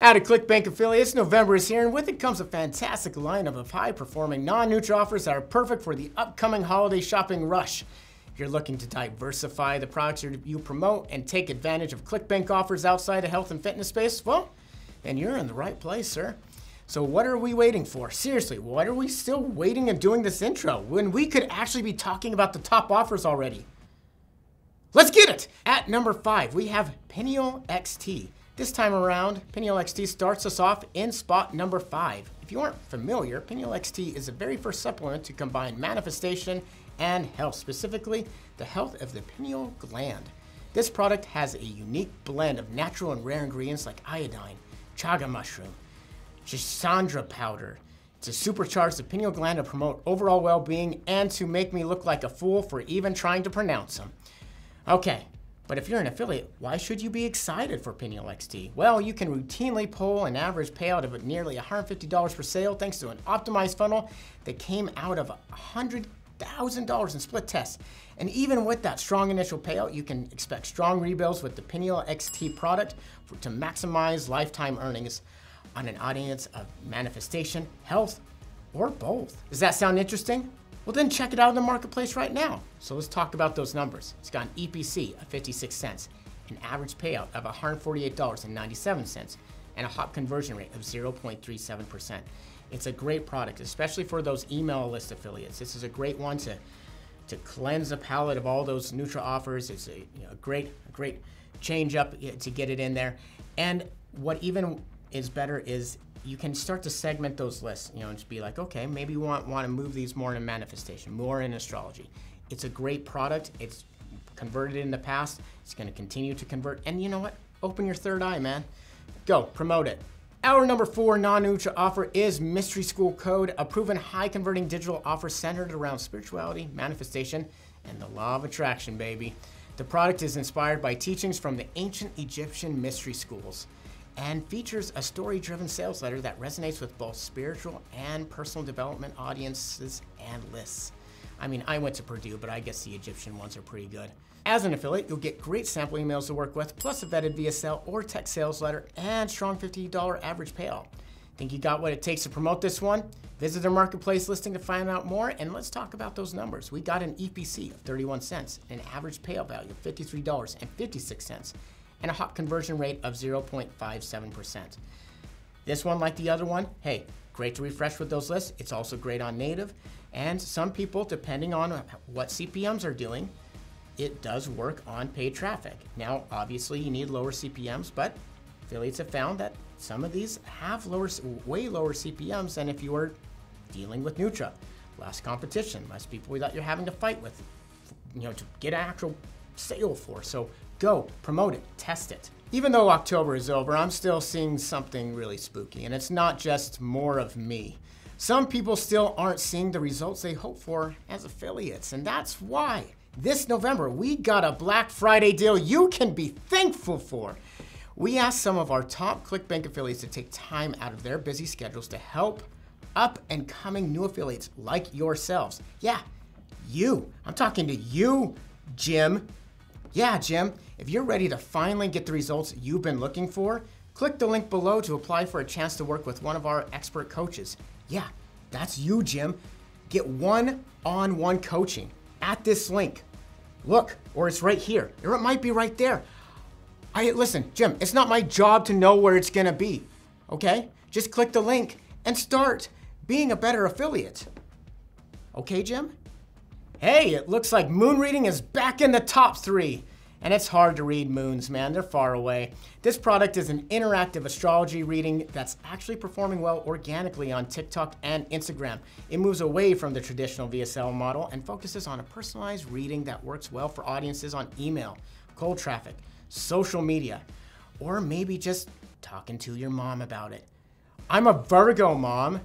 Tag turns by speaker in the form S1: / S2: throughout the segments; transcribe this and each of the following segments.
S1: Howdy, ClickBank affiliates. November is here, and with it comes a fantastic lineup of high-performing non-Nutra offers that are perfect for the upcoming holiday shopping rush. If you're looking to diversify the products you promote and take advantage of ClickBank offers outside the health and fitness space, well, then you're in the right place, sir. So what are we waiting for? Seriously, what are we still waiting and doing this intro when we could actually be talking about the top offers already? Let's get it! At number 5, we have Pineal XT. This time around, Pineal XT starts us off in spot number 5. If you aren't familiar, Pineal XT is the very first supplement to combine manifestation and health, specifically the health of the pineal gland. This product has a unique blend of natural and rare ingredients like iodine, chaga mushroom, schisandra powder to supercharge the pineal gland to promote overall well-being and to make me look like a fool for even trying to pronounce them. Okay. But if you're an affiliate, why should you be excited for Pineal XT? Well, you can routinely pull an average payout of nearly $150 per sale thanks to an optimized funnel that came out of $100,000 in split tests. And even with that strong initial payout, you can expect strong rebuilds with the Pineal XT product to maximize lifetime earnings on an audience of manifestation, health, or both. Does that sound interesting? Well, then check it out in the marketplace right now. So let's talk about those numbers. It's got an EPC of 56 cents, an average payout of $148.97, and a hot conversion rate of 0.37%. It's a great product, especially for those email list affiliates. This is a great one to cleanse the palate of all those Nutra offers. It's a great change up to get it in there. And what even is better is you can start to segment those lists, and just be like, okay, maybe you want to move these more in manifestation, more in astrology. It's a great product. It's converted in the past. It's going to continue to convert. And you know what? Open your third eye, man. Go, promote it. Our number 4 non-Nutra offer is Mystery School Code, a proven high-converting digital offer centered around spirituality, manifestation, and the law of attraction, baby. The product is inspired by teachings from the ancient Egyptian mystery schools and features a story-driven sales letter that resonates with both spiritual and personal development audiences and lists. I mean, I went to Purdue, but I guess the Egyptian ones are pretty good. As an affiliate, you'll get great sample emails to work with, plus a vetted VSL or text sales letter, and strong $50 average payout. Think you got what it takes to promote this one? Visit their marketplace listing to find out more, and let's talk about those numbers. We got an EPC of 31 cents, an average payout value of $53.56, and a hot conversion rate of 0.57%. This one, like the other one, hey, great to refresh with those lists. It's also great on native, and some people, depending on what CPMs are doing, it does work on paid traffic. Now, obviously, you need lower CPMs, but affiliates have found that some of these have way lower CPMs than if you were dealing with Nutra. Less competition, less people that you're having to fight with, to get an actual sale for. So go, promote it, test it. Even though October is over, I'm still seeing something really spooky, and it's not just more of me. Some people still aren't seeing the results they hope for as affiliates, and that's why this November we got a Black Friday deal you can be thankful for. We asked some of our top ClickBank affiliates to take time out of their busy schedules to help up and coming new affiliates like yourselves. Yeah, you. I'm talking to you, Jim. Yeah, Jim, if you're ready to finally get the results you've been looking for, click the link below to apply for a chance to work with one of our expert coaches. Yeah, that's you, Jim. Get one-on-one coaching at this link. Look, or it's right here, or it might be right there. Listen, Jim, it's not my job to know where it's gonna be, okay? Just click the link and start being a better affiliate. Okay, Jim? Hey, it looks like moon reading is back in the top 3. And it's hard to read moons, man. They're far away. This product is an interactive astrology reading that's actually performing well organically on TikTok and Instagram. It moves away from the traditional VSL model and focuses on a personalized reading that works well for audiences on email, cold traffic, social media, or maybe just talking to your mom about it. I'm a Virgo mom.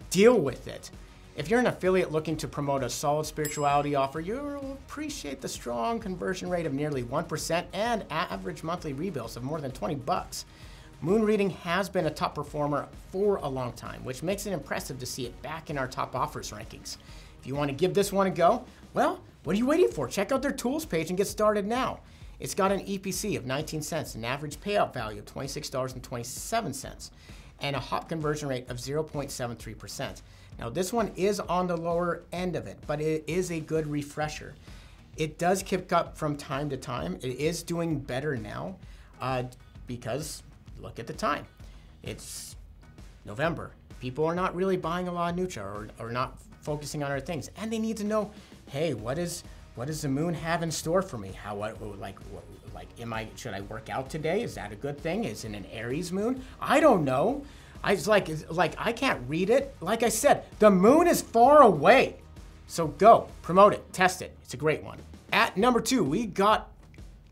S1: Deal with it. If you're an affiliate looking to promote a solid spirituality offer, you'll appreciate the strong conversion rate of nearly 1% and average monthly rebills of more than $20. Moon reading has been a top performer for a long time, which makes it impressive to see it back in our top offers rankings. If you want to give this one a go, well, what are you waiting for? Check out their tools page and get started now. It's got an EPC of 19 cents, an average payout value of $26.27, and a hop conversion rate of 0.73%. Now this one is on the lower end of it, but it is a good refresher. It does kick up from time to time. It is doing better now because look at the time. It's November. People are not really buying a lot of Nutra or not focusing on other things, and they need to know, hey, what does the moon have in store for me? Should I work out today? Is that a good thing? Is it an Aries moon? I don't know. I can't read it. Like I said, the moon is far away. So go, promote it, test it. It's a great one. At number 2, we got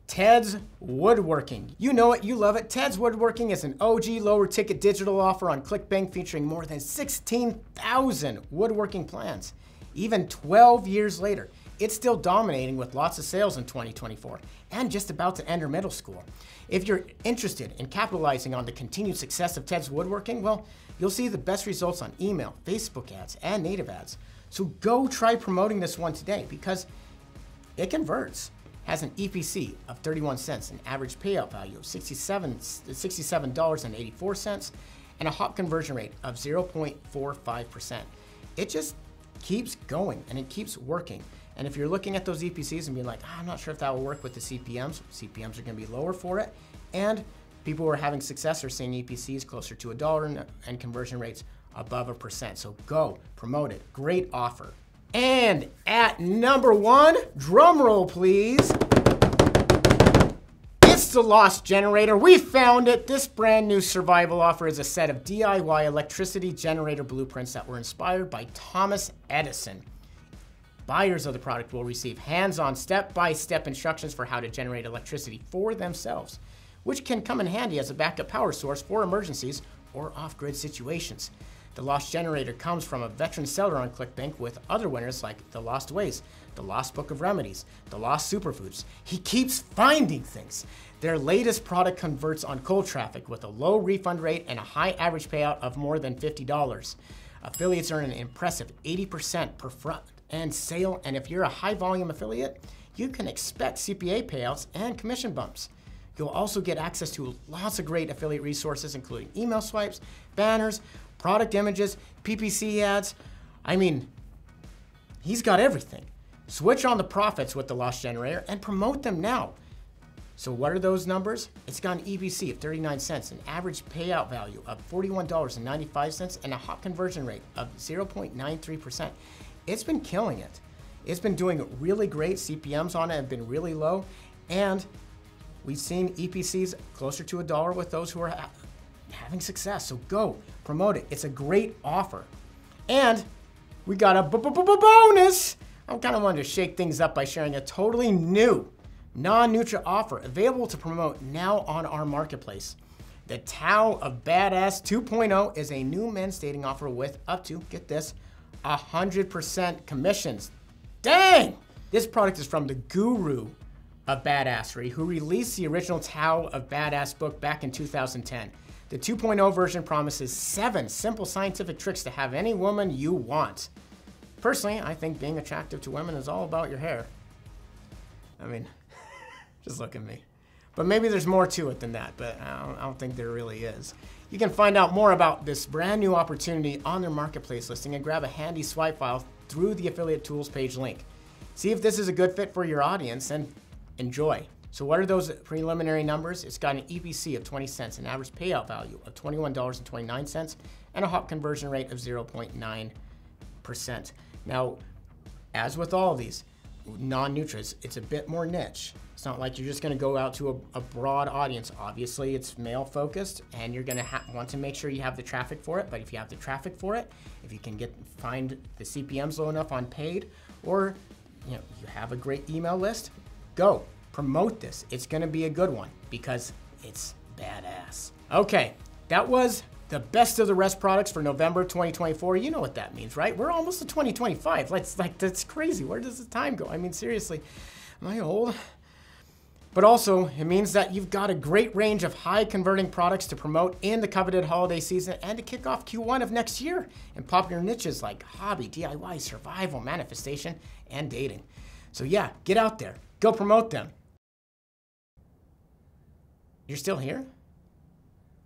S1: Ted's Woodworking. You know it, you love it. Ted's Woodworking is an OG lower ticket digital offer on ClickBank featuring more than 16,000 woodworking plans. Even 12 years later, it's still dominating with lots of sales in 2024 and just about to enter middle school. If you're interested in capitalizing on the continued success of Ted's Woodworking, well, you'll see the best results on email, Facebook ads, and native ads. So go try promoting this one today because it converts. Has an EPC of 31 cents, an average payout value of $67.84, and a hop conversion rate of 0.45%. It just keeps going and it keeps working. And if you're looking at those EPCs and being like, I'm not sure if that will work with the CPMs are going to be lower for it. And people who are having success are seeing EPCs closer to $1 and conversion rates above 1%. So go, promote it. Great offer. And at number 1, drum roll please. It's the Lost Generator. We found it. This brand new survival offer is a set of DIY electricity generator blueprints that were inspired by Thomas Edison. Buyers of the product will receive hands-on step-by-step instructions for how to generate electricity for themselves, which can come in handy as a backup power source for emergencies or off-grid situations. The Lost Generator comes from a veteran seller on ClickBank with other winners like The Lost Ways, The Lost Book of Remedies, The Lost Superfoods. He keeps finding things. Their latest product converts on cold traffic with a low refund rate and a high average payout of more than $50. Affiliates earn an impressive 80% per front and sale, and if you're a high volume affiliate, you can expect CPA payouts and commission bumps. You'll also get access to lots of great affiliate resources, including email swipes, banners, product images, PPC ads. I mean, he's got everything. Switch on the profits with the Lost Generator and promote them now. So what are those numbers? It's got an EPC of 39 cents, an average payout value of $41.95, and a hop conversion rate of 0.93%. It's been killing it. It's been doing really great. CPMs on it have been really low, and we've seen EPCs closer to $1 with those who are having success. So go, promote it. It's a great offer. And we got a bonus. I kind of wanted to shake things up by sharing a totally new non-Nutra offer available to promote now on our marketplace. The Tao of Badass 2.0 is a new men's dating offer with up to, get this, 100% commissions. Dang! This product is from the guru of badassery who released the original Tao of Badass book back in 2010. The 2.0 version promises 7 simple scientific tricks to have any woman you want. Personally, I think being attractive to women is all about your hair. I mean, just look at me. But maybe there's more to it than that, but I don't think there really is. You can find out more about this brand new opportunity on their marketplace listing and grab a handy swipe file through the affiliate tools page link. See if this is a good fit for your audience and enjoy. So what are those preliminary numbers? It's got an EPC of 20 cents, an average payout value of $21.29, and a hop conversion rate of 0.9%. Now, as with all of these non-Nutras, it's a bit more niche. It's not like you're just going to go out to a broad audience. Obviously, it's male focused, and you're going to want to make sure you have the traffic for it. But if you have the traffic for it, if you can find the CPMs low enough on paid, or you have a great email list, go promote this. It's going to be a good one because it's badass. Okay, that was the best of the rest products for November 2024. You know what that means, right? We're almost to 2025. That's crazy. Where does the time go? I mean, seriously, am I old? But also, it means that you've got a great range of high converting products to promote in the coveted holiday season and to kick off Q1 of next year in popular niches like hobby, DIY, survival, manifestation, and dating. So yeah, get out there, go promote them. You're still here?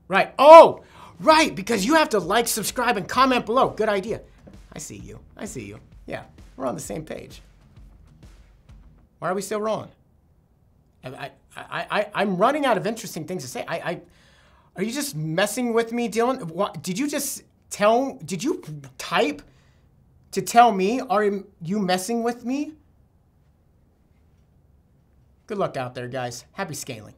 S1: Right. Oh, right, because you have to like, subscribe, and comment below. Good idea. I see you. I see you. Yeah, we're on the same page. Why are we still wrong? I'm running out of interesting things to say. Are you just messing with me, Dylan? What, did you just did you type to tell me, are you messing with me? Good luck out there, guys. Happy scaling.